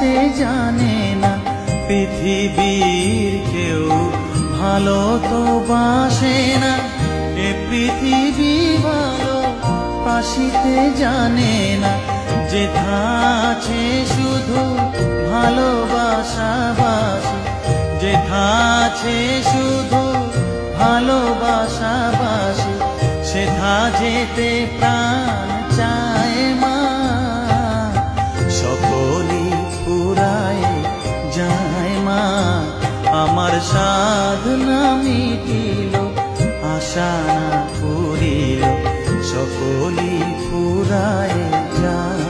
যে জানে না পৃথিবীর কেউ ভালো তো বাসে না। এ পৃথিবী ভালো বাসিতে জানে না, যেথা আছে শুধু ভালোবাসা বাসি, যেথা আছে শুধু ভালোবাসা বাসি, সেথা যেতে প্রাণ চায় মা। সকলই পুরায় যায় মা, আমার সাধনা মিটিল, আশা না পুরিল, সকলই পুরায় যায়।